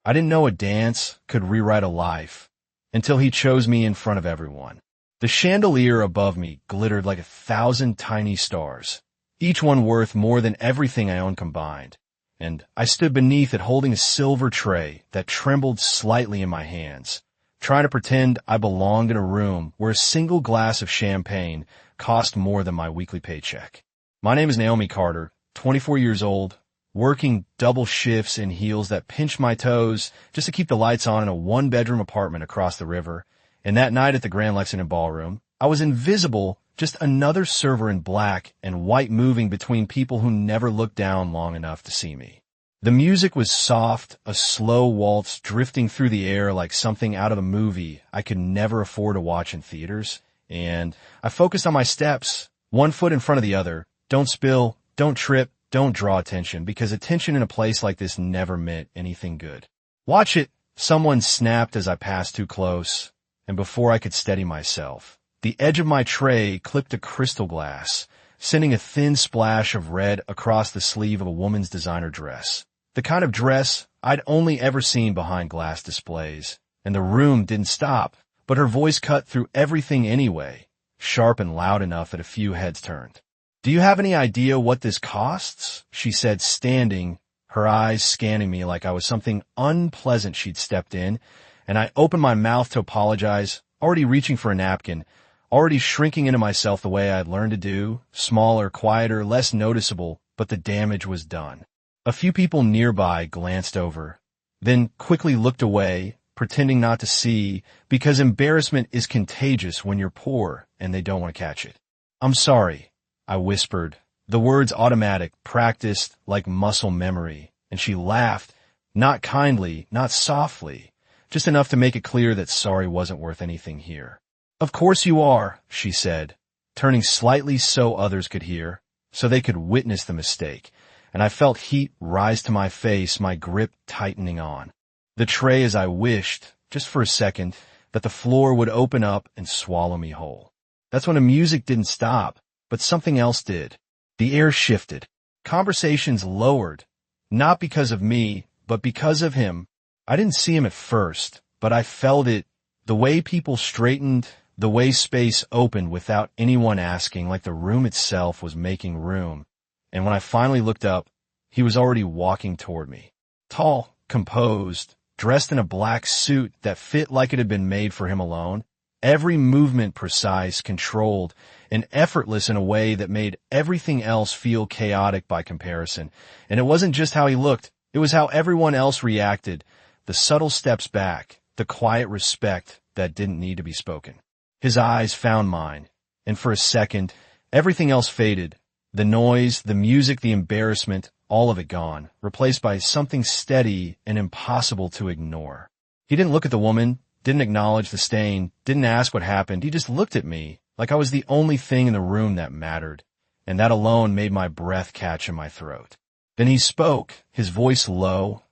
I didn't know a dance could rewrite a life until he chose me in front of everyone. The chandelier above me glittered like 1,000 tiny stars, each one worth more than everything I own combined. And I stood beneath it holding a silver tray that trembled slightly in my hands, trying to pretend I belonged in a room where a single glass of champagne cost more than my weekly paycheck. My name is Naomi Carter, 24 years old, working double shifts in heels that pinch my toes just to keep the lights on in a one-bedroom apartment across the river. And that night at the Grand Lexington Ballroom, I was invisible, just another server in black and white moving between people who never looked down long enough to see me. The music was soft, a slow waltz drifting through the air like something out of a movie I could never afford to watch in theaters. And I focused on my steps, one foot in front of the other. Don't spill, don't trip, don't draw attention, because attention in a place like this never meant anything good. Watch it, someone snapped as I passed too close. And before I could steady myself, the edge of my tray clipped a crystal glass, sending a thin splash of red across the sleeve of a woman's designer dress. The kind of dress I'd only ever seen behind glass displays. And the room didn't stop, but her voice cut through everything anyway, sharp and loud enough that a few heads turned. "Do you have any idea what this costs?" she said, standing, her eyes scanning me like I was something unpleasant she'd stepped in. And I opened my mouth to apologize, already reaching for a napkin, already shrinking into myself the way I'd learned to do, smaller, quieter, less noticeable, but the damage was done. A few people nearby glanced over, then quickly looked away, pretending not to see, because embarrassment is contagious when you're poor and they don't want to catch it. "I'm sorry," I whispered, the words automatic, practiced like muscle memory, and she laughed, not kindly, not softly, just enough to make it clear that sorry wasn't worth anything here. "Of course you are," she said, turning slightly so others could hear, so they could witness the mistake, and I felt heat rise to my face, my grip tightening on the tray as I wished, just for a second, that the floor would open up and swallow me whole. That's when the music didn't stop, but something else did. The air shifted. Conversations lowered, not because of me, but because of him. I didn't see him at first, but I felt it. The way people straightened, the way space opened without anyone asking, like the room itself was making room. And when I finally looked up, he was already walking toward me. Tall, composed, dressed in a black suit that fit like it had been made for him alone. Every movement precise, controlled, and effortless in a way that made everything else feel chaotic by comparison. And it wasn't just how he looked, it was how everyone else reacted. The subtle steps back, the quiet respect that didn't need to be spoken. His eyes found mine, and for a second, everything else faded. The noise, the music, the embarrassment, all of it gone, replaced by something steady and impossible to ignore. He didn't look at the woman, didn't acknowledge the stain, didn't ask what happened. He just looked at me like I was the only thing in the room that mattered, and that alone made my breath catch in my throat. Then he spoke, his voice low,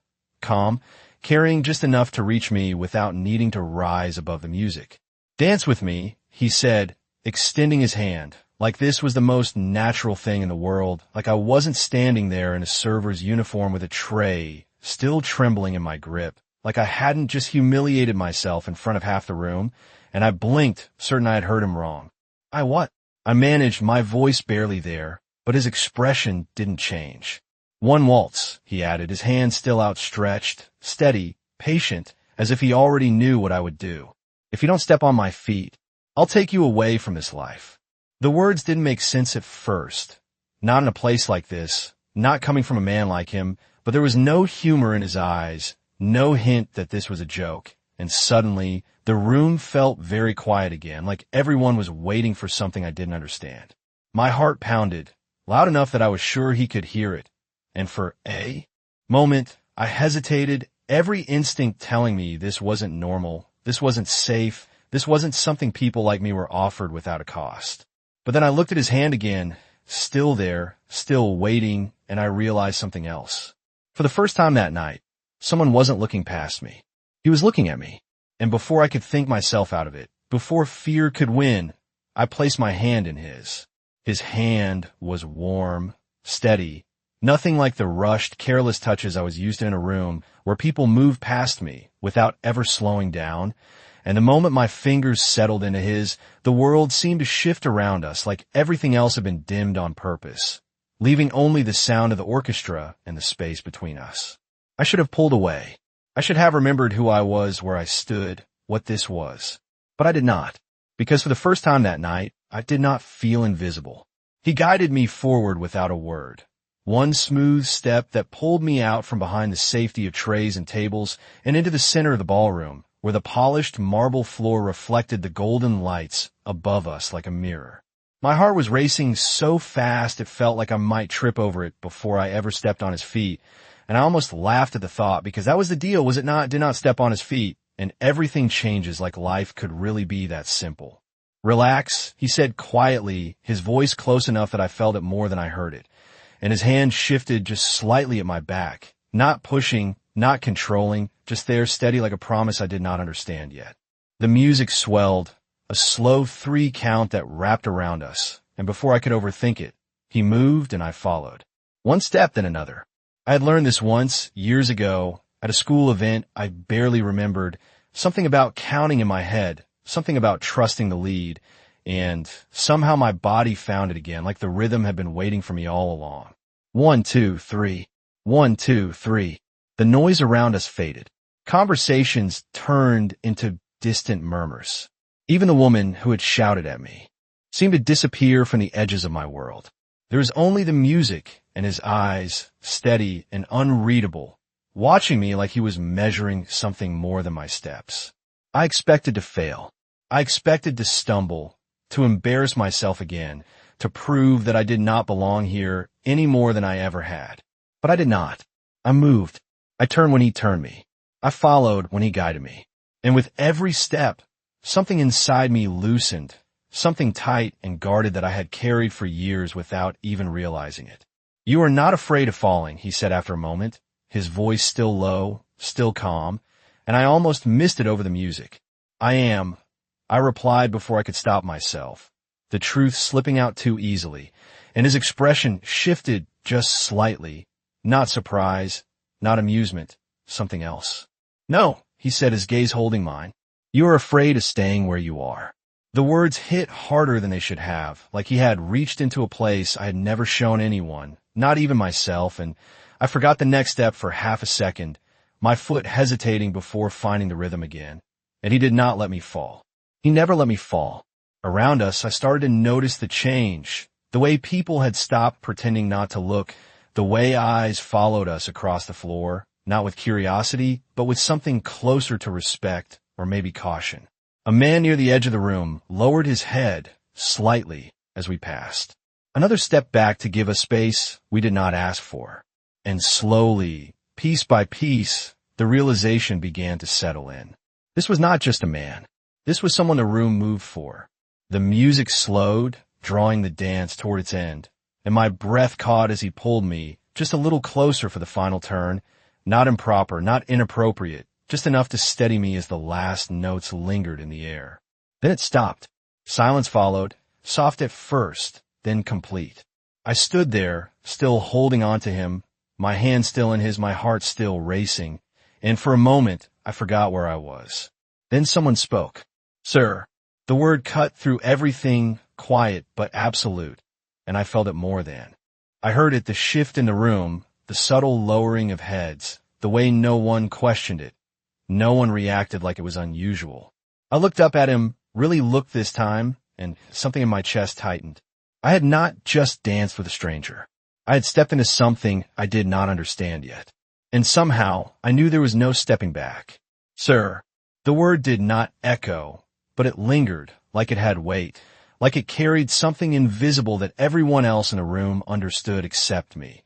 calm, carrying just enough to reach me without needing to rise above the music. "Dance with me," he said, extending his hand, like this was the most natural thing in the world, like I wasn't standing there in a server's uniform with a tray, still trembling in my grip, like I hadn't just humiliated myself in front of half the room, and I blinked, certain I had heard him wrong. "I what?" I managed, my voice barely there, but his expression didn't change. "One waltz," he added, his hand still outstretched, steady, patient, as if he already knew what I would do. "If you don't step on my feet, I'll take you away from this life." The words didn't make sense at first. Not in a place like this, not coming from a man like him, but there was no humor in his eyes, no hint that this was a joke. And suddenly, the room felt very quiet again, like everyone was waiting for something I didn't understand. My heart pounded, loud enough that I was sure he could hear it. And for a moment, I hesitated, every instinct telling me this wasn't normal, this wasn't safe, this wasn't something people like me were offered without a cost. But then I looked at his hand again, still there, still waiting, and I realized something else. For the first time that night, someone wasn't looking past me. He was looking at me. And before I could think myself out of it, before fear could win, I placed my hand in his. His hand was warm, steady, Nothing like the rushed, careless touches I was used to in a room where people moved past me without ever slowing down. And the moment my fingers settled into his, the world seemed to shift around us like everything else had been dimmed on purpose, leaving only the sound of the orchestra and the space between us. I should have pulled away. I should have remembered who I was, where I stood, what this was. But I did not, because for the first time that night, I did not feel invisible. He guided me forward without a word. One smooth step that pulled me out from behind the safety of trays and tables and into the center of the ballroom, where the polished marble floor reflected the golden lights above us like a mirror. My heart was racing so fast it felt like I might trip over it before I ever stepped on his feet, and I almost laughed at the thought, because that was the deal, was it not? Did not step on his feet, and everything changes, like life could really be that simple. Relax, he said quietly, his voice close enough that I felt it more than I heard it, and his hand shifted just slightly at my back, not pushing, not controlling, just there steady like a promise I did not understand yet. The music swelled, a slow 3 count that wrapped around us, and before I could overthink it, he moved and I followed. One step, then another. I had learned this once, years ago, at a school event I barely remembered, something about counting in my head, something about trusting the lead, and somehow my body found it again, like the rhythm had been waiting for me all along. 1, 2, 3. 1, 2, 3. The noise around us faded. Conversations turned into distant murmurs. Even the woman who had shouted at me seemed to disappear from the edges of my world. There was only the music and his eyes, steady and unreadable, watching me like he was measuring something more than my steps. I expected to fail. I expected to stumble, to embarrass myself again, to prove that I did not belong here any more than I ever had. But I did not. I moved. I turned when he turned me. I followed when he guided me. And with every step, something inside me loosened, something tight and guarded that I had carried for years without even realizing it. You are not afraid of falling, he said after a moment, his voice still low, still calm, and I almost missed it over the music. I am, I replied before I could stop myself, the truth slipping out too easily, and his expression shifted just slightly, not surprise, not amusement, something else. No, he said, his gaze holding mine. You are afraid of staying where you are. The words hit harder than they should have, like he had reached into a place I had never shown anyone, not even myself, and I forgot the next step for half a second, my foot hesitating before finding the rhythm again. And he did not let me fall. He never let me fall. Around us, I started to notice the change, the way people had stopped pretending not to look, the way eyes followed us across the floor, not with curiosity, but with something closer to respect or maybe caution. A man near the edge of the room lowered his head slightly as we passed. Another step back to give us space we did not ask for. And slowly, piece by piece, the realization began to settle in. This was not just a man. This was someone the room moved for. The music slowed, drawing the dance toward its end, and my breath caught as he pulled me just a little closer for the final turn, not improper, not inappropriate, just enough to steady me as the last notes lingered in the air. Then it stopped. Silence followed, soft at first, then complete. I stood there, still holding on to him, my hand still in his, my heart still racing, and for a moment I forgot where I was. Then someone spoke. Sir. The word cut through everything, quiet but absolute, and I felt it more than. I heard it, the shift in the room, the subtle lowering of heads, the way no one questioned it. No one reacted like it was unusual. I looked up at him, really looked this time, and something in my chest tightened. I had not just danced with a stranger. I had stepped into something I did not understand yet. And somehow, I knew there was no stepping back. Sir. The word did not echo, but it lingered, like it had weight, like it carried something invisible that everyone else in the room understood except me.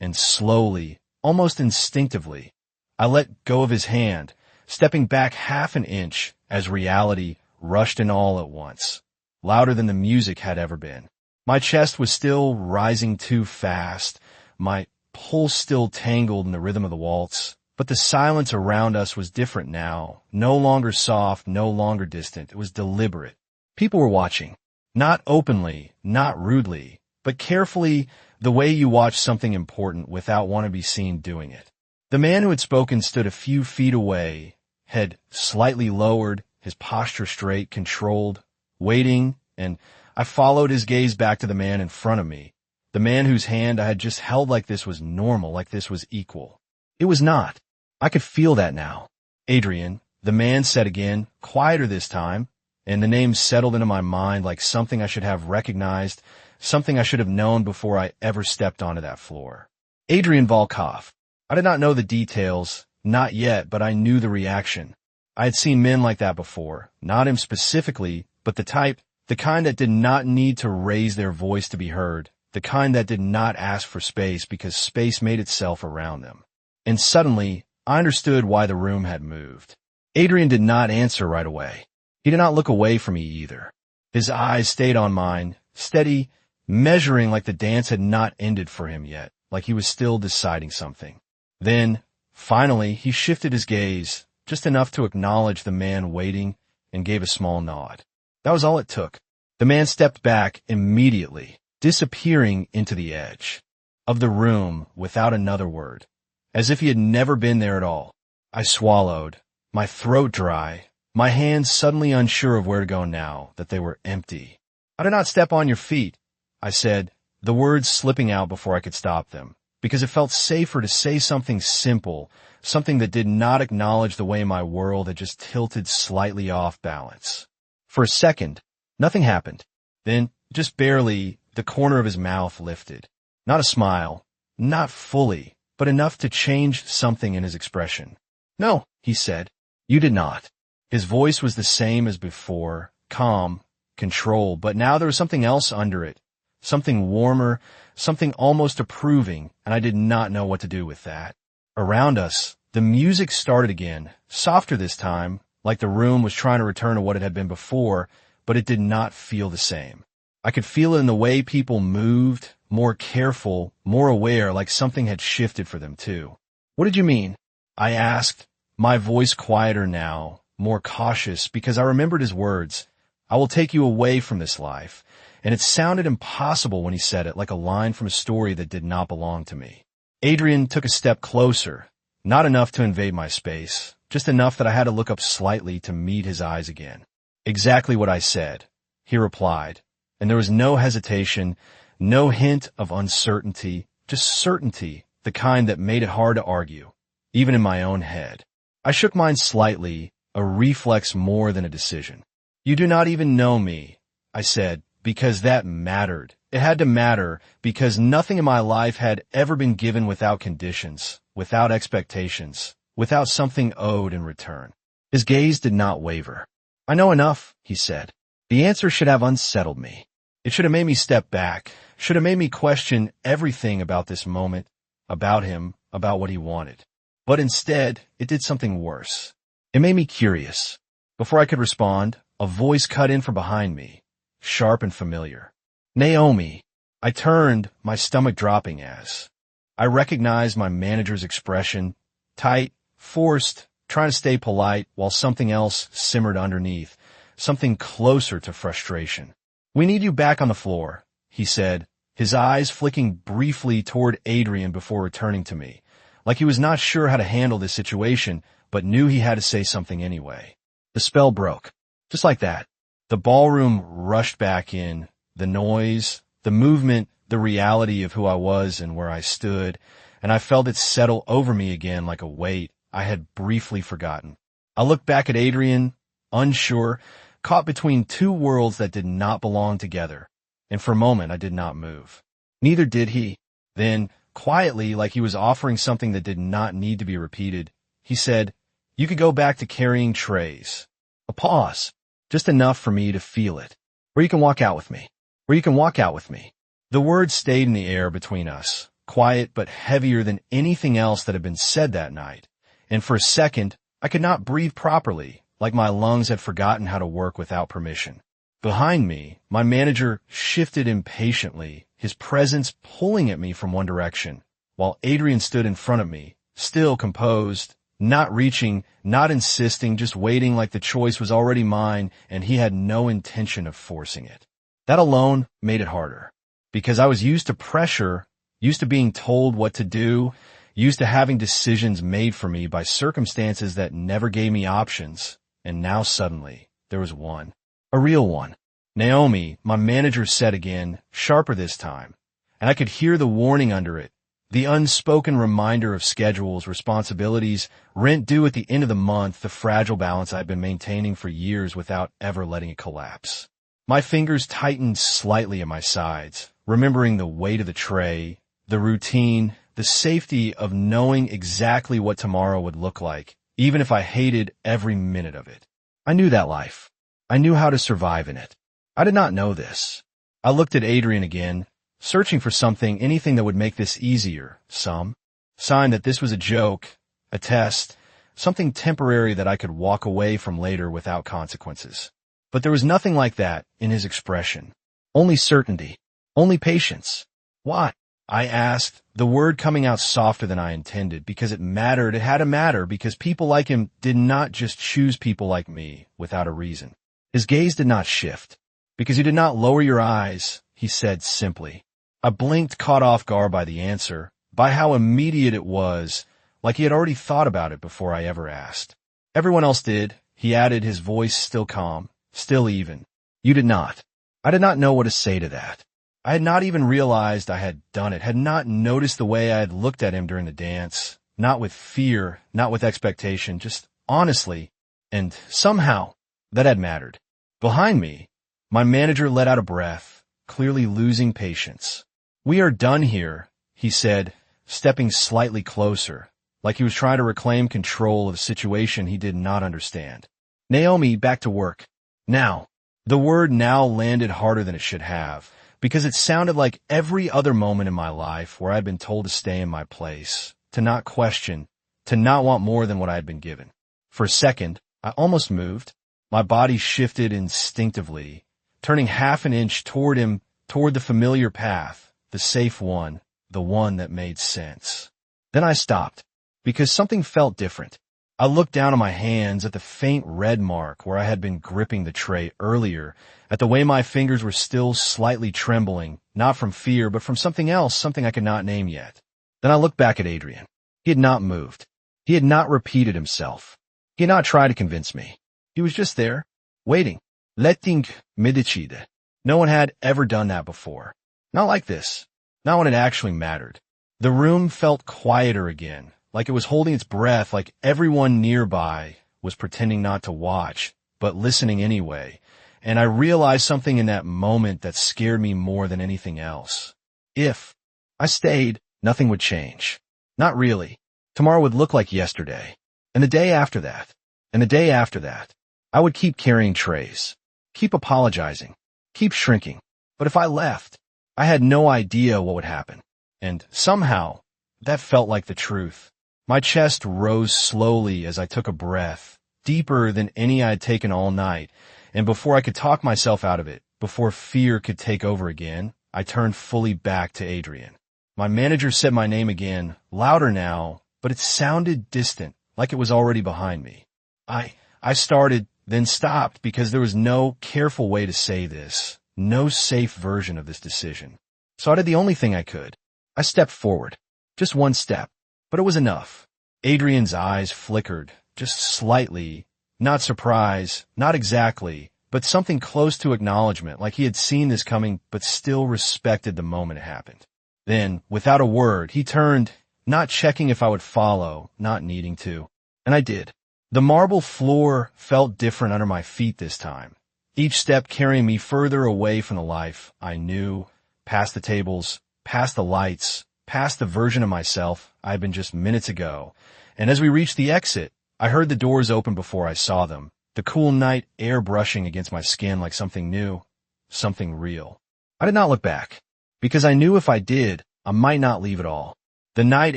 And slowly, almost instinctively, I let go of his hand, stepping back half an inch as reality rushed in all at once, louder than the music had ever been. My chest was still rising too fast, my pulse still tangled in the rhythm of the waltz, but the silence around us was different now, no longer soft, no longer distant. It was deliberate. People were watching, not openly, not rudely, but carefully, The way you watch something important without wanting to be seen doing it. The man who had spoken stood a few feet away, head slightly lowered, his posture straight, controlled, waiting, and I followed his gaze back to the man in front of me, the man whose hand I had just held like this was normal, like this was equal. It was not. I could feel that now. Adrian, the man said again, quieter this time, and the name settled into my mind like something I should have recognized, something I should have known before I ever stepped onto that floor. Adrian Volkov. I did not know the details, not yet, but I knew the reaction. I had seen men like that before, not him specifically, but the type, the kind that did not need to raise their voice to be heard, the kind that did not ask for space because space made itself around them. And suddenly, I understood why the room had moved. Adrian did not answer right away. He did not look away from me either. His eyes stayed on mine, steady, measuring like the dance had not ended for him yet, like he was still deciding something. Then, finally, he shifted his gaze, just enough to acknowledge the man waiting, and gave a small nod. That was all it took. The man stepped back immediately, disappearing into the edge of the room without another word, as if he had never been there at all. I swallowed, my throat dry, my hands suddenly unsure of where to go now, that they were empty. I did not step on your feet, I said, the words slipping out before I could stop them, because it felt safer to say something simple, something that did not acknowledge the way my world had just tilted slightly off balance. For a second, nothing happened. Then, just barely, the corner of his mouth lifted. Not a smile, not fully, but enough to change something in his expression. No, he said, you did not. His voice was the same as before, calm, controlled, but now there was something else under it, something warmer, something almost approving, and I did not know what to do with that. Around us, the music started again, softer this time, like the room was trying to return to what it had been before, but it did not feel the same. I could feel it in the way people moved, more careful, more aware, like something had shifted for them too. What did you mean? I asked, my voice quieter now, more cautious, because I remembered his words. I will take you away from this life. And it sounded impossible when he said it, like a line from a story that did not belong to me. Adrian took a step closer, not enough to invade my space, just enough that I had to look up slightly to meet his eyes again. Exactly what I said, he replied, and there was no hesitation, no hint of uncertainty, just certainty, the kind that made it hard to argue, even in my own head. I shook mine slightly, a reflex more than a decision. You do not even know me, I said, because that mattered. It had to matter because nothing in my life had ever been given without conditions, without expectations, without something owed in return. His gaze did not waver. I know enough, he said. The answer should have unsettled me. It should have made me step back, should have made me question everything about this moment, about him, about what he wanted. But instead, it did something worse. It made me curious. Before I could respond, a voice cut in from behind me, sharp and familiar. Naomi. I turned, my stomach dropping as I recognized my manager's expression, tight, forced, trying to stay polite while something else simmered underneath, something closer to frustration. We need you back on the floor, he said, his eyes flicking briefly toward Adrian before returning to me, like he was not sure how to handle this situation, but knew he had to say something anyway. The spell broke. Just like that. The ballroom rushed back in, the noise, the movement, the reality of who I was and where I stood, and I felt it settle over me again like a weight I had briefly forgotten. I looked back at Adrian, unsure, caught between two worlds that did not belong together, and for a moment I did not move. Neither did he. Then, quietly, like he was offering something that did not need to be repeated, he said, "You could go back to carrying trays." A pause. Just enough for me to feel it. Or you can walk out with me. Or you can walk out with me. The words stayed in the air between us, quiet but heavier than anything else that had been said that night. And for a second, I could not breathe properly, like my lungs had forgotten how to work without permission. Behind me, my manager shifted impatiently, his presence pulling at me from one direction, while Adrian stood in front of me, still composed, not reaching, not insisting, just waiting like the choice was already mine and he had no intention of forcing it. That alone made it harder, because I was used to pressure, used to being told what to do, used to having decisions made for me by circumstances that never gave me options. And now suddenly, there was one. A real one. Naomi, my manager said again, sharper this time. And I could hear the warning under it. The unspoken reminder of schedules, responsibilities, rent due at the end of the month, the fragile balance I'd been maintaining for years without ever letting it collapse. My fingers tightened slightly at my sides, remembering the weight of the tray, the routine, the safety of knowing exactly what tomorrow would look like, even if I hated every minute of it. I knew that life. I knew how to survive in it. I did not know this. I looked at Adrian again, searching for something, anything that would make this easier, some sign that this was a joke, a test, something temporary that I could walk away from later without consequences. But there was nothing like that in his expression. Only certainty, only patience. Why? I asked, the word coming out softer than I intended, because it mattered. It had to matter, because people like him did not just choose people like me without a reason. His gaze did not shift. Because you did not lower your eyes, he said simply. I blinked, caught off guard by the answer, by how immediate it was, like he had already thought about it before I ever asked. Everyone else did, he added, his voice still calm, still even. You did not. I did not know what to say to that. I had not even realized I had done it, had not noticed the way I had looked at him during the dance, not with fear, not with expectation, just honestly, and somehow that had mattered. Behind me, my manager let out a breath, clearly losing patience. We are done here, he said, stepping slightly closer, like he was trying to reclaim control of a situation he did not understand. Naomi, back to work. Now. The word now landed harder than it should have, because it sounded like every other moment in my life where I'd been told to stay in my place, to not question, to not want more than what I had been given. For a second, I almost moved. My body shifted instinctively, turning half an inch toward him, toward the familiar path, the safe one, the one that made sense. Then I stopped, because something felt different. I looked down at my hands, at the faint red mark where I had been gripping the tray earlier, at the way my fingers were still slightly trembling, not from fear, but from something else, something I could not name yet. Then I looked back at Adrian. He had not moved. He had not repeated himself. He had not tried to convince me. He was just there, waiting. Letting me decide. No one had ever done that before. Not like this. Not when it actually mattered. The room felt quieter again, like it was holding its breath, like everyone nearby was pretending not to watch, but listening anyway. And I realized something in that moment that scared me more than anything else. If I stayed, nothing would change. Not really. Tomorrow would look like yesterday. And the day after that. And the day after that. I would keep carrying trays. Keep apologizing. Keep shrinking. But if I left, I had no idea what would happen. And somehow, that felt like the truth. My chest rose slowly as I took a breath, deeper than any I had taken all night, and before I could talk myself out of it, before fear could take over again, I turned fully back to Adrian. My manager said my name again, louder now, but it sounded distant, like it was already behind me. I started, then stopped, because there was no careful way to say this, no safe version of this decision. So I did the only thing I could. I stepped forward. Just one step. But it was enough. Adrian's eyes flickered, just slightly, not surprise, not exactly, but something close to acknowledgement, like he had seen this coming but still respected the moment it happened. Then, without a word, he turned, not checking if I would follow, not needing to. And I did. The marble floor felt different under my feet this time, each step carrying me further away from the life I knew, past the tables, past the lights, past the version of myself I had been just minutes ago. And as we reached the exit, I heard the doors open before I saw them, the cool night air brushing against my skin like something new, something real. I did not look back, because I knew if I did, I might not leave at all. The night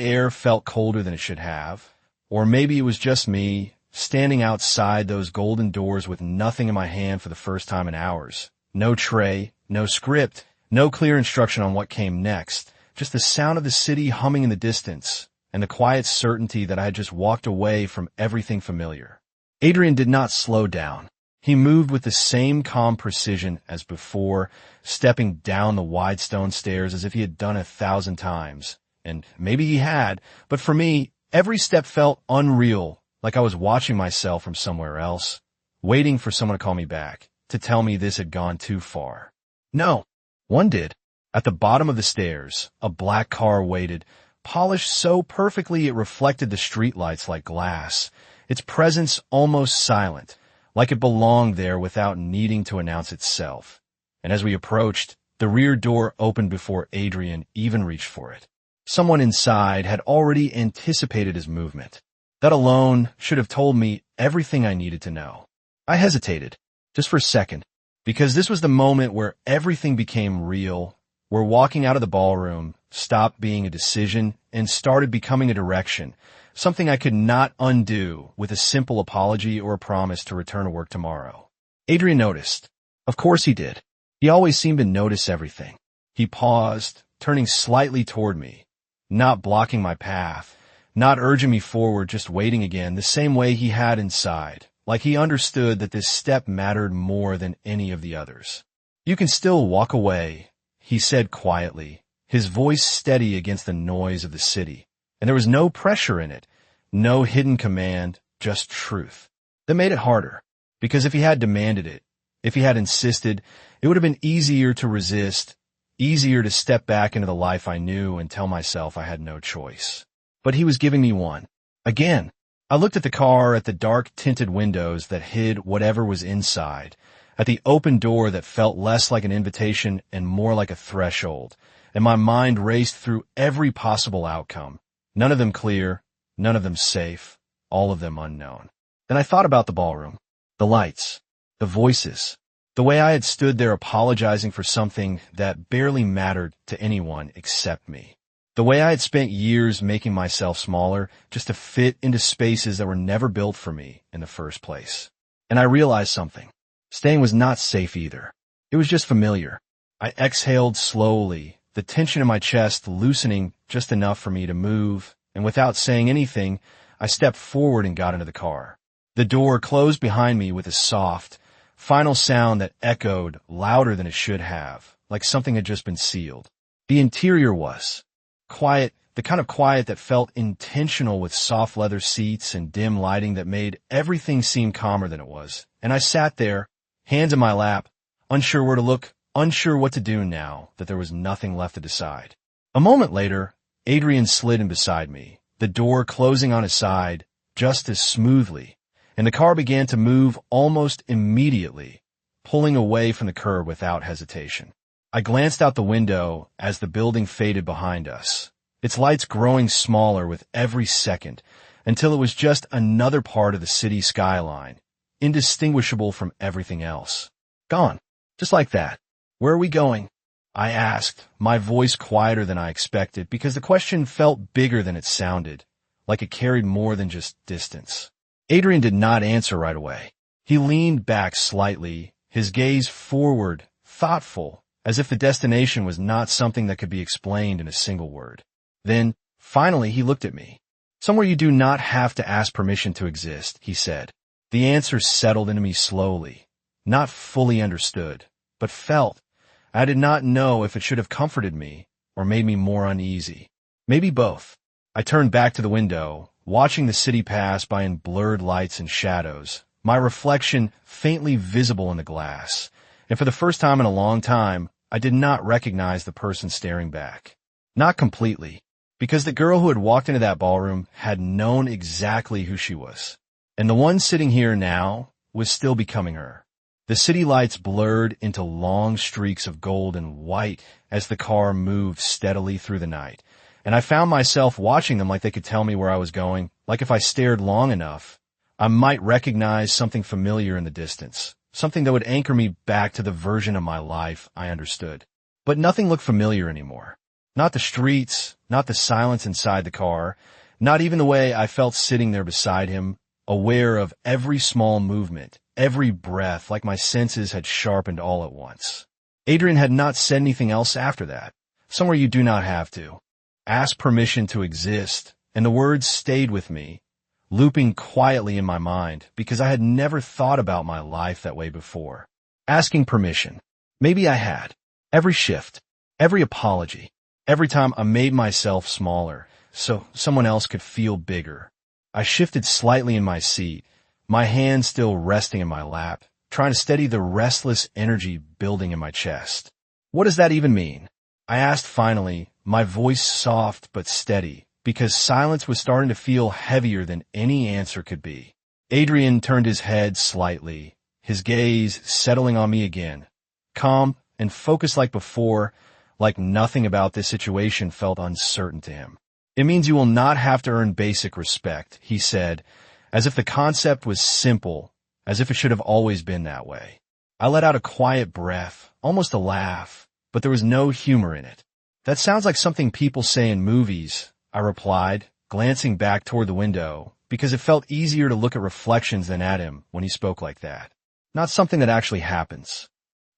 air felt colder than it should have, or maybe it was just me, standing outside those golden doors with nothing in my hand for the first time in hours. No tray, no script, no clear instruction on what came next, just the sound of the city humming in the distance, and the quiet certainty that I had just walked away from everything familiar. Adrian did not slow down. He moved with the same calm precision as before, stepping down the wide stone stairs as if he had done 1,000 times. And maybe he had, but for me, every step felt unreal, like I was watching myself from somewhere else, waiting for someone to call me back, to tell me this had gone too far. No, one did. At the bottom of the stairs, a black car waited, polished so perfectly it reflected the streetlights like glass, its presence almost silent, like it belonged there without needing to announce itself. And as we approached, the rear door opened before Adrian even reached for it. Someone inside had already anticipated his movement. That alone should have told me everything I needed to know. I hesitated, just for a second, because this was the moment where everything became real, where walking out of the ballroom stopped being a decision and started becoming a direction, something I could not undo with a simple apology or a promise to return to work tomorrow. Adrian noticed. Of course he did. He always seemed to notice everything. He paused, turning slightly toward me, not blocking my path, not urging me forward, just waiting again, the same way he had inside, like he understood that this step mattered more than any of the others. You can still walk away, he said quietly, his voice steady against the noise of the city. And there was no pressure in it, no hidden command, just truth. That made it harder, because if he had demanded it, if he had insisted, it would have been easier to resist, easier to step back into the life I knew and tell myself I had no choice. But he was giving me one. Again, I looked at the car, at the dark tinted windows that hid whatever was inside, at the open door that felt less like an invitation and more like a threshold, and my mind raced through every possible outcome. None of them clear, none of them safe, all of them unknown. Then I thought about the ballroom, the lights, the voices, the way I had stood there apologizing for something that barely mattered to anyone except me. The way I had spent years making myself smaller just to fit into spaces that were never built for me in the first place. And I realized something. Staying was not safe either. It was just familiar. I exhaled slowly, the tension in my chest loosening just enough for me to move, and without saying anything, I stepped forward and got into the car. The door closed behind me with a soft, final sound that echoed louder than it should have, like something had just been sealed. The interior was quiet, the kind of quiet that felt intentional, with soft leather seats and dim lighting that made everything seem calmer than it was. And I sat there, hands in my lap, unsure where to look, unsure what to do now that there was nothing left to decide. A moment later, Adrian slid in beside me, the door closing on his side just as smoothly, and the car began to move almost immediately, pulling away from the curb without hesitation. I glanced out the window as the building faded behind us, its lights growing smaller with every second, until it was just another part of the city skyline, indistinguishable from everything else. Gone. Just like that. Where are we going? I asked, my voice quieter than I expected, because the question felt bigger than it sounded, like it carried more than just distance. Adrian did not answer right away. He leaned back slightly, his gaze forward, thoughtful, as if the destination was not something that could be explained in a single word. Then, finally, he looked at me. Somewhere you do not have to ask permission to exist, he said. The answer settled into me slowly, not fully understood, but felt. I did not know if it should have comforted me or made me more uneasy. Maybe both. I turned back to the window, watching the city pass by in blurred lights and shadows, my reflection faintly visible in the glass. And for the first time in a long time, I did not recognize the person staring back. Not completely, because the girl who had walked into that ballroom had known exactly who she was. And the one sitting here now was still becoming her. The city lights blurred into long streaks of gold and white as the car moved steadily through the night, and I found myself watching them like they could tell me where I was going, like if I stared long enough, I might recognize something familiar in the distance, something that would anchor me back to the version of my life I understood. But nothing looked familiar anymore. Not the streets, not the silence inside the car, not even the way I felt sitting there beside him, aware of every small movement, every breath, like my senses had sharpened all at once. Adrian had not said anything else after that. Somewhere you do not have to. Ask permission to exist, and the words stayed with me, looping quietly in my mind because I had never thought about my life that way before. Asking permission. Maybe I had. Every shift, every apology, every time I made myself smaller so someone else could feel bigger. I shifted slightly in my seat, my hand still resting in my lap, trying to steady the restless energy building in my chest. What does that even mean? I asked finally, my voice soft but steady, because silence was starting to feel heavier than any answer could be. Adrian turned his head slightly, his gaze settling on me again. Calm and focused like before, like nothing about this situation felt uncertain to him. It means you will not have to earn basic respect, he said, as if the concept was simple, as if it should have always been that way. I let out a quiet breath, almost a laugh, but there was no humor in it. That sounds like something people say in movies, I replied, glancing back toward the window, because it felt easier to look at reflections than at him when he spoke like that. Not something that actually happens.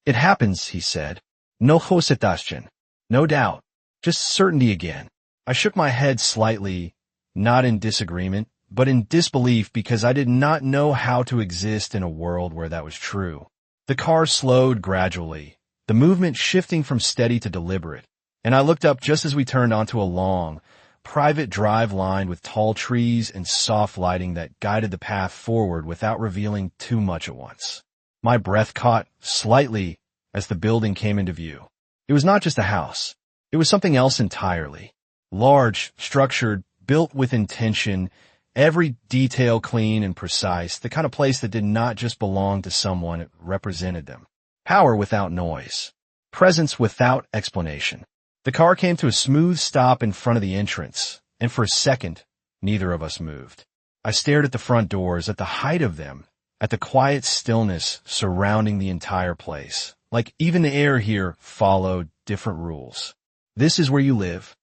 It happens, he said. No hositashchen. No doubt. Just certainty again. I shook my head slightly, not in disagreement, but in disbelief because I did not know how to exist in a world where that was true. The car slowed gradually, the movement shifting from steady to deliberate, and I looked up just as we turned onto a long, private drive lined with tall trees and soft lighting that guided the path forward without revealing too much at once. My breath caught slightly as the building came into view. It was not just a house. It was something else entirely. Large, structured, built with intention, every detail clean and precise, the kind of place that did not just belong to someone, it represented them. Power without noise. Presence without explanation. The car came to a smooth stop in front of the entrance, and for a second, neither of us moved. I stared at the front doors, at the height of them, at the quiet stillness surrounding the entire place, like even the air here followed different rules. This is where you live?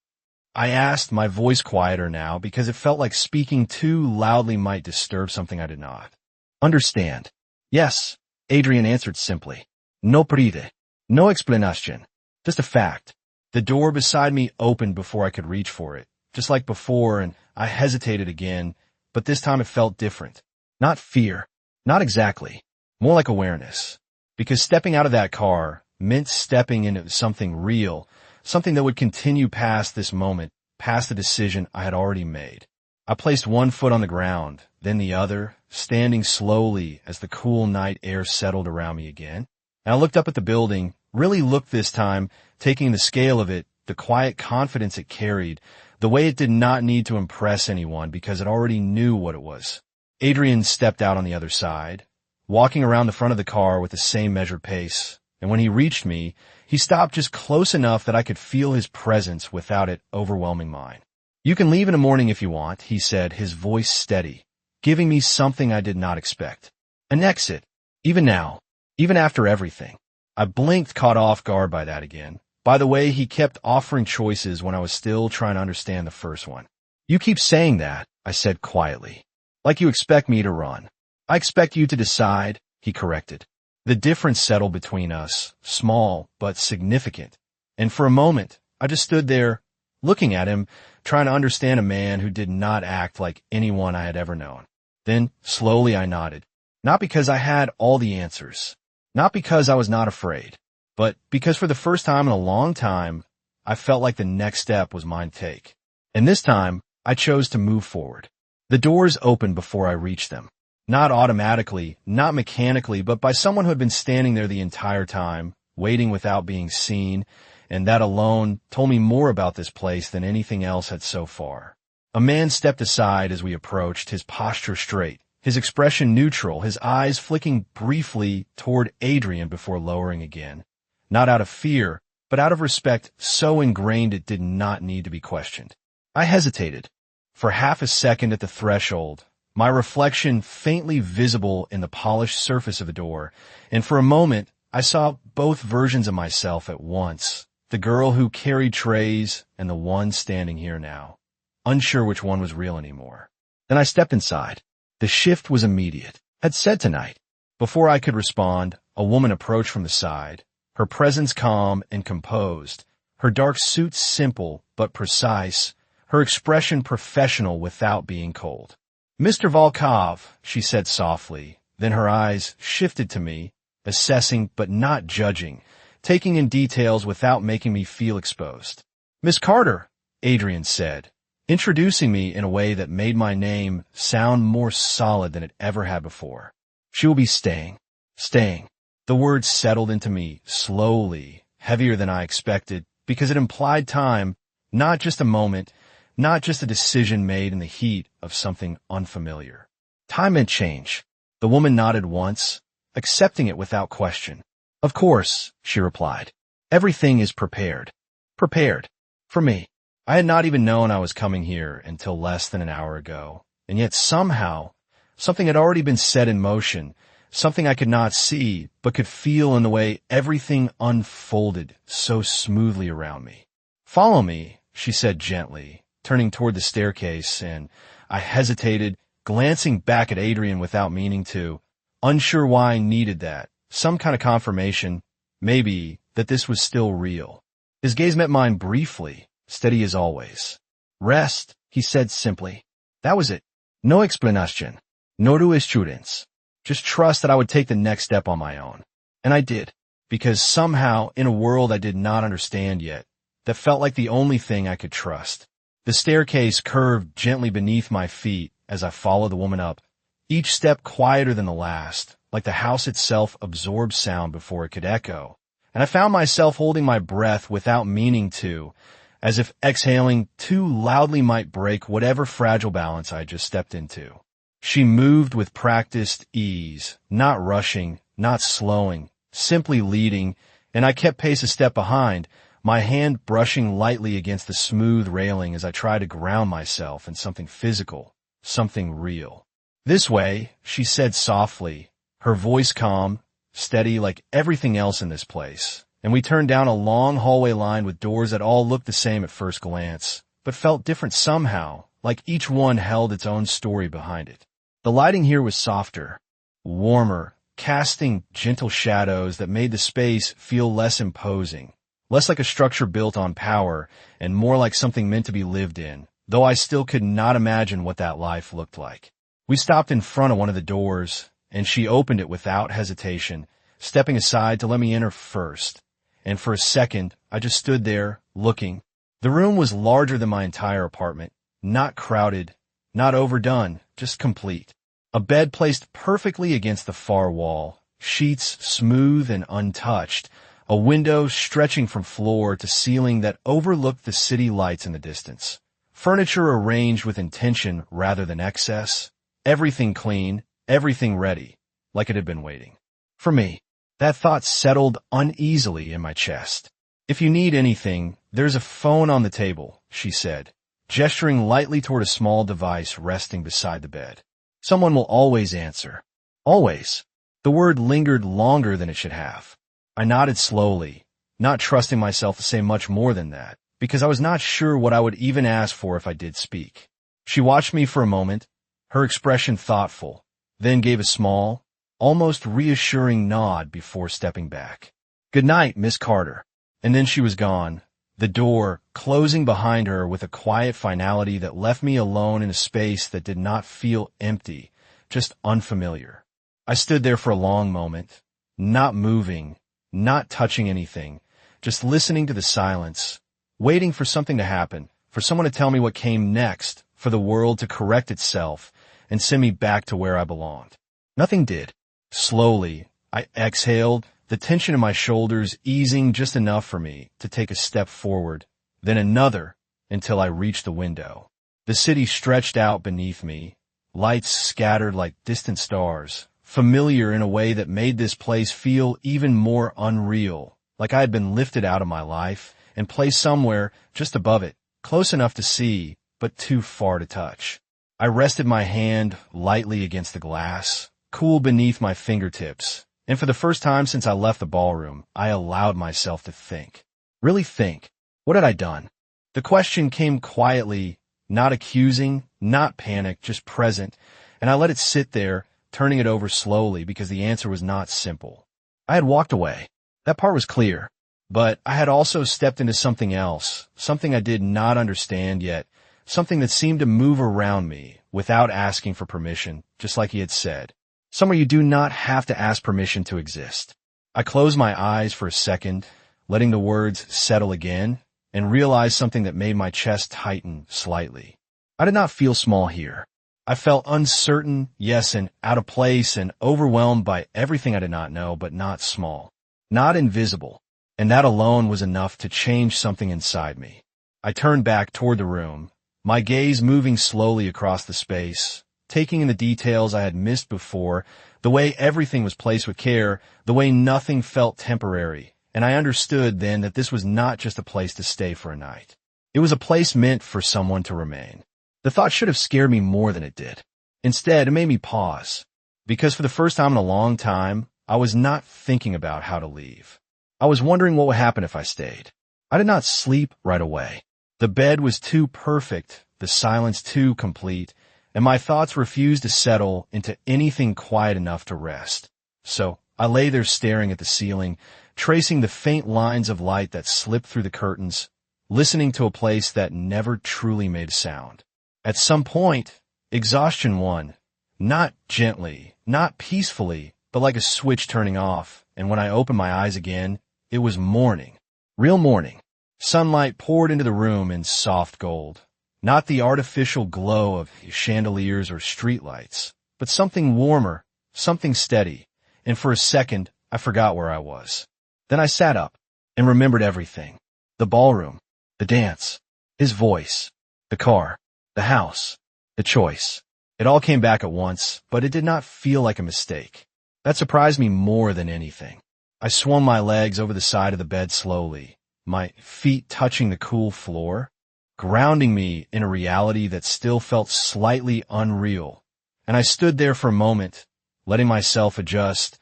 I asked, my voice quieter now because it felt like speaking too loudly might disturb something I did not understand. Yes, Adrian answered simply. No pride. No explanation. Just a fact. The door beside me opened before I could reach for it, just like before, and I hesitated again, but this time it felt different. Not fear. Not exactly. More like awareness. Because stepping out of that car meant stepping into something real, something that would continue past this moment, past the decision I had already made. I placed one foot on the ground, then the other, standing slowly as the cool night air settled around me again. And I looked up at the building, really looked this time, taking the scale of it, the quiet confidence it carried, the way it did not need to impress anyone because it already knew what it was. Adrian stepped out on the other side, walking around the front of the car with the same measured pace, and when he reached me, he stopped just close enough that I could feel his presence without it overwhelming mine. You can leave in the morning if you want, he said, his voice steady, giving me something I did not expect. An exit. Even now. Even after everything. I blinked, caught off guard by that again. By the way, he kept offering choices when I was still trying to understand the first one. You keep saying that, I said quietly. Like you expect me to run. I expect you to decide, he corrected. The difference settled between us, small but significant. And for a moment, I just stood there, looking at him, trying to understand a man who did not act like anyone I had ever known. Then, slowly I nodded. Not because I had all the answers. Not because I was not afraid. But because for the first time in a long time, I felt like the next step was mine to take. And this time, I chose to move forward. The doors opened before I reached them. Not automatically, not mechanically, but by someone who had been standing there the entire time, waiting without being seen, and that alone told me more about this place than anything else had so far. A man stepped aside as we approached, his posture straight, his expression neutral, his eyes flicking briefly toward Adrian before lowering again. Not out of fear, but out of respect so ingrained it did not need to be questioned. I hesitated. For half a second at the threshold, my reflection faintly visible in the polished surface of the door, and for a moment I saw both versions of myself at once, the girl who carried trays and the one standing here now, unsure which one was real anymore. Then I stepped inside. The shift was immediate. Had said tonight. Before I could respond, a woman approached from the side, her presence calm and composed, her dark suit simple but precise, her expression professional without being cold. Mr. Volkov, she said softly. Then her eyes shifted to me, assessing but not judging, taking in details without making me feel exposed. Miss Carter, Adrian said, introducing me in a way that made my name sound more solid than it ever had before. She will be staying. Staying. The words settled into me slowly, heavier than I expected, because it implied time, not just a moment, not just a decision made in the heat of something unfamiliar. Time meant change. The woman nodded once, accepting it without question. Of course, she replied. Everything is prepared. Prepared. For me. I had not even known I was coming here until less than an hour ago, and yet somehow, something had already been set in motion, something I could not see, but could feel in the way everything unfolded so smoothly around me. Follow me, she said gently, turning toward the staircase, and I hesitated, glancing back at Adrian without meaning to, unsure why I needed that, some kind of confirmation, maybe, that this was still real. His gaze met mine briefly, steady as always. Rest, he said simply. That was it. No explanation. No reassurance. Just trust that I would take the next step on my own. And I did, because somehow, in a world I did not understand yet, that felt like the only thing I could trust. The staircase curved gently beneath my feet as I followed the woman up, each step quieter than the last, like the house itself absorbed sound before it could echo. And I found myself holding my breath without meaning to, as if exhaling too loudly might break whatever fragile balance I just stepped into. She moved with practiced ease, not rushing, not slowing, simply leading, and I kept pace a step behind, my hand brushing lightly against the smooth railing as I tried to ground myself in something physical, something real. This way, she said softly, her voice calm, steady like everything else in this place, and we turned down a long hallway lined with doors that all looked the same at first glance, but felt different somehow, like each one held its own story behind it. The lighting here was softer, warmer, casting gentle shadows that made the space feel less imposing, less like a structure built on power, and more like something meant to be lived in, though I still could not imagine what that life looked like. We stopped in front of one of the doors, and she opened it without hesitation, stepping aside to let me enter first. And for a second, I just stood there, looking. The room was larger than my entire apartment, not crowded, not overdone, just complete. A bed placed perfectly against the far wall, sheets smooth and untouched, a window stretching from floor to ceiling that overlooked the city lights in the distance. Furniture arranged with intention rather than excess. Everything clean, everything ready, like it had been waiting. For me, that thought settled uneasily in my chest. If you need anything, there's a phone on the table, she said, gesturing lightly toward a small device resting beside the bed. Someone will always answer. Always. The word lingered longer than it should have. I nodded slowly, not trusting myself to say much more than that, because I was not sure what I would even ask for if I did speak. She watched me for a moment, her expression thoughtful, then gave a small, almost reassuring nod before stepping back. Good night, Miss Carter. And then she was gone, the door closing behind her with a quiet finality that left me alone in a space that did not feel empty, just unfamiliar. I stood there for a long moment, not moving, not touching anything, just listening to the silence, waiting for something to happen, for someone to tell me what came next, for the world to correct itself and send me back to where I belonged. Nothing did. Slowly, I exhaled, the tension in my shoulders easing just enough for me to take a step forward, then another, until I reached the window. The city stretched out beneath me, lights scattered like distant stars, familiar in a way that made this place feel even more unreal, like I had been lifted out of my life and placed somewhere just above it, close enough to see, but too far to touch. I rested my hand lightly against the glass, cool beneath my fingertips, and for the first time since I left the ballroom, I allowed myself to think. Really think. What had I done? The question came quietly, not accusing, not panicked, just present, and I let it sit there, turning it over slowly because the answer was not simple. I had walked away. That part was clear. But I had also stepped into something else, something I did not understand yet, something that seemed to move around me, without asking for permission, just like he had said. Somewhere you do not have to ask permission to exist. I closed my eyes for a second, letting the words settle again, and realized something that made my chest tighten slightly. I did not feel small here. I felt uncertain, yes, and out of place and overwhelmed by everything I did not know, but not small, not invisible. And that alone was enough to change something inside me. I turned back toward the room, my gaze moving slowly across the space, taking in the details I had missed before, the way everything was placed with care, the way nothing felt temporary, and I understood then that this was not just a place to stay for a night. It was a place meant for someone to remain. The thought should have scared me more than it did. Instead, it made me pause, because for the first time in a long time, I was not thinking about how to leave. I was wondering what would happen if I stayed. I did not sleep right away. The bed was too perfect, the silence too complete, and my thoughts refused to settle into anything quiet enough to rest. So I lay there staring at the ceiling, tracing the faint lines of light that slipped through the curtains, listening to a place that never truly made a sound. At some point, exhaustion won, not gently, not peacefully, but like a switch turning off, and when I opened my eyes again, it was morning. Real morning. Sunlight poured into the room in soft gold. Not the artificial glow of chandeliers or streetlights, but something warmer, something steady, and for a second, I forgot where I was. Then I sat up and remembered everything. The ballroom, the dance, his voice, the car, the house, the choice. It all came back at once, but it did not feel like a mistake. That surprised me more than anything. I swung my legs over the side of the bed slowly, my feet touching the cool floor, grounding me in a reality that still felt slightly unreal. And I stood there for a moment, letting myself adjust,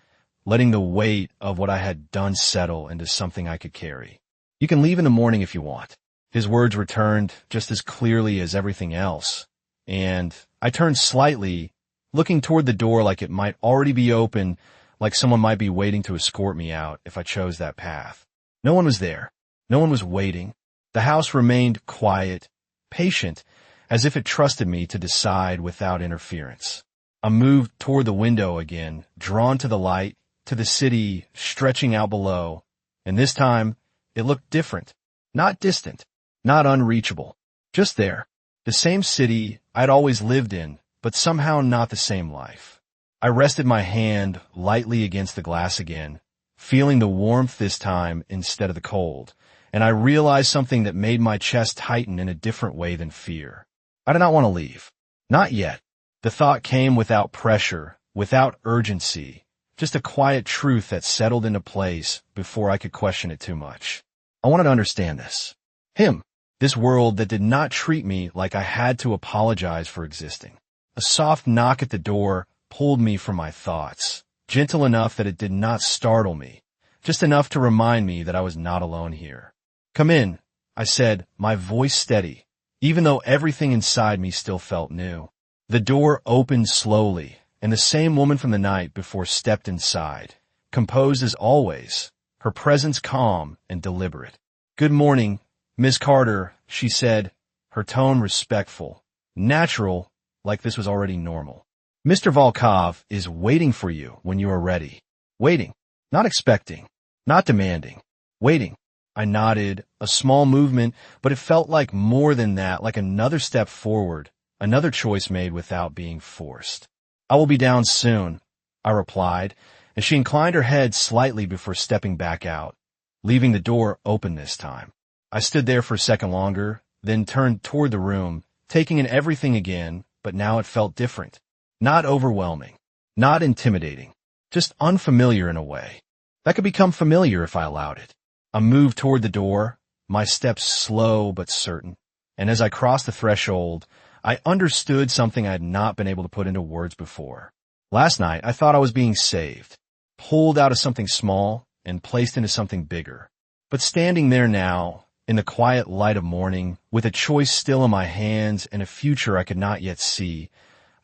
letting the weight of what I had done settle into something I could carry. You can leave in the morning if you want. His words returned just as clearly as everything else, and I turned slightly, looking toward the door like it might already be open, like someone might be waiting to escort me out if I chose that path. No one was there. No one was waiting. The house remained quiet, patient, as if it trusted me to decide without interference. I moved toward the window again, drawn to the light, to the city stretching out below, and this time it looked different, not distant, not unreachable, just there. The same city I'd always lived in, but somehow not the same life. I rested my hand lightly against the glass again, feeling the warmth this time instead of the cold, and I realized something that made my chest tighten in a different way than fear. I did not want to leave. Not yet. The thought came without pressure, without urgency, just a quiet truth that settled into place before I could question it too much. I wanted to understand this. Him. This world that did not treat me like I had to apologize for existing. A soft knock at the door pulled me from my thoughts, gentle enough that it did not startle me, just enough to remind me that I was not alone here. "Come in," I said, my voice steady, even though everything inside me still felt new. The door opened slowly, and the same woman from the night before stepped inside, composed as always, her presence calm and deliberate. "Good morning, Miss Carter," she said, her tone respectful, natural, like this was already normal. "Mr. Volkov is waiting for you when you are ready." Waiting. Not expecting. Not demanding. Waiting. I nodded, a small movement, but it felt like more than that, like another step forward, another choice made without being forced. "I will be down soon," I replied, and she inclined her head slightly before stepping back out, leaving the door open this time. I stood there for a second longer, then turned toward the room, taking in everything again, but now it felt different. Not overwhelming, not intimidating, just unfamiliar in a way that could become familiar if I allowed it. I moved toward the door, my steps slow but certain, and as I crossed the threshold, I understood something I had not been able to put into words before. Last night, I thought I was being saved, pulled out of something small and placed into something bigger. But standing there now, in the quiet light of morning, with a choice still in my hands and a future I could not yet see,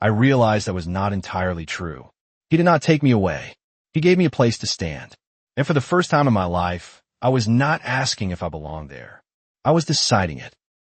I realized that was not entirely true. He did not take me away. He gave me a place to stand. And for the first time in my life, I was not asking if I belonged there. I was deciding it.